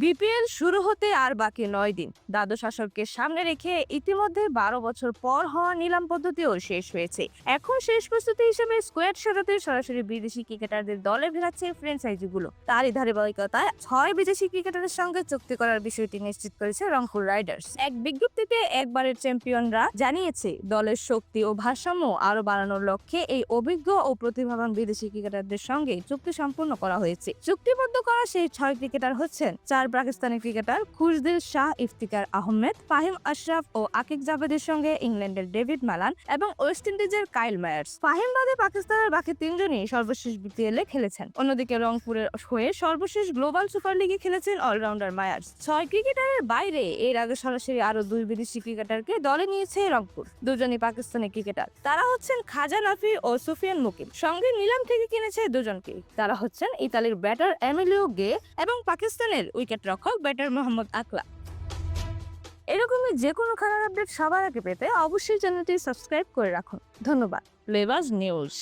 BPL শুরু হতে আর বাকি ৯ দিন। দ্বাদশ আসরকে সামনে রেখে ইতিমধ্যে ১২ বছর পর হওয়া নিলাম পদ্ধতিও শেষ হয়েছে। এখন শেষ প্রস্তুতি হিসেবে স্কোয়াড সাজাতে সরাসরি বিদেশি ক্রিকেটারদের দলে ভেড়াচ্ছে ফ্র্যাঞ্চাইজিগুলো। তারই ধারাবাহিকতায় ৬ বিদেশি ক্রিকেটারের সঙ্গে চুক্তি করার বিষয়টি নিশ্চিত করেছে রংপুর রাইডার্স। এক বিজ্ঞপ্তিতে একবারের চ্যাম্পিয়নরা জানিয়েছে, দলের শক্তি ও ভারসাম্য আরো বাড়ানোর লক্ষ্যে এই অভিজ্ঞ ও প্রতিভাবান বিদেশি ক্রিকেটারদের সঙ্গে চুক্তি সম্পূর্ণ করা হয়েছে। চুক্তিবদ্ধ করা সেই ৬ ক্রিকেটার হচ্ছেন ৪ পাকিস্তানি ক্রিকেটার খুশদিল শাহ, ইফতিকার আহমেদ, ফাহিম আশরাফ ও আকিব জাভেদের সঙ্গে ইংল্যান্ডের ডেভিড ম্যালান এবং ওয়েস্ট ইন্ডিজের কাইল মায়ার্স। ফাহিম বাদে পাকিস্তানের বাকি ৩জনই সর্বশেষ বিপিএল এ খেলেছেন। অন্যদিকে রংপুরের হয়ে সর্বশেষ গ্লোবাল সুপার লিগে খেলেছেন অলরাউন্ডার মায়ার্স। ৬ ক্রিকেটারের বাইরে এর আগে সরাসরি আরো ২ বিদেশি ক্রিকেটারকে দলে নিয়েছে রংপুর। দুজনই পাকিস্তানি ক্রিকেটার। তারা হচ্ছেন খাজা নাফি ও সুফিয়ান মুকিম। সঙ্গে নিলাম থেকে কিনেছে দুজনকে। তারা হচ্ছেন ইতালির ব্যাটার এমিলিও গে এবং পাকিস্তানের উইকেট রক্ষক ব্যাটার মোহাম্মদ আকলা। এরকমই যে কোনো খেলার আপডেট সবার আগে পেতে অবশ্যই চ্যানেলটি সাবস্ক্রাইব করে রাখুন। ধন্যবাদ। প্লেবাজ নিউজ।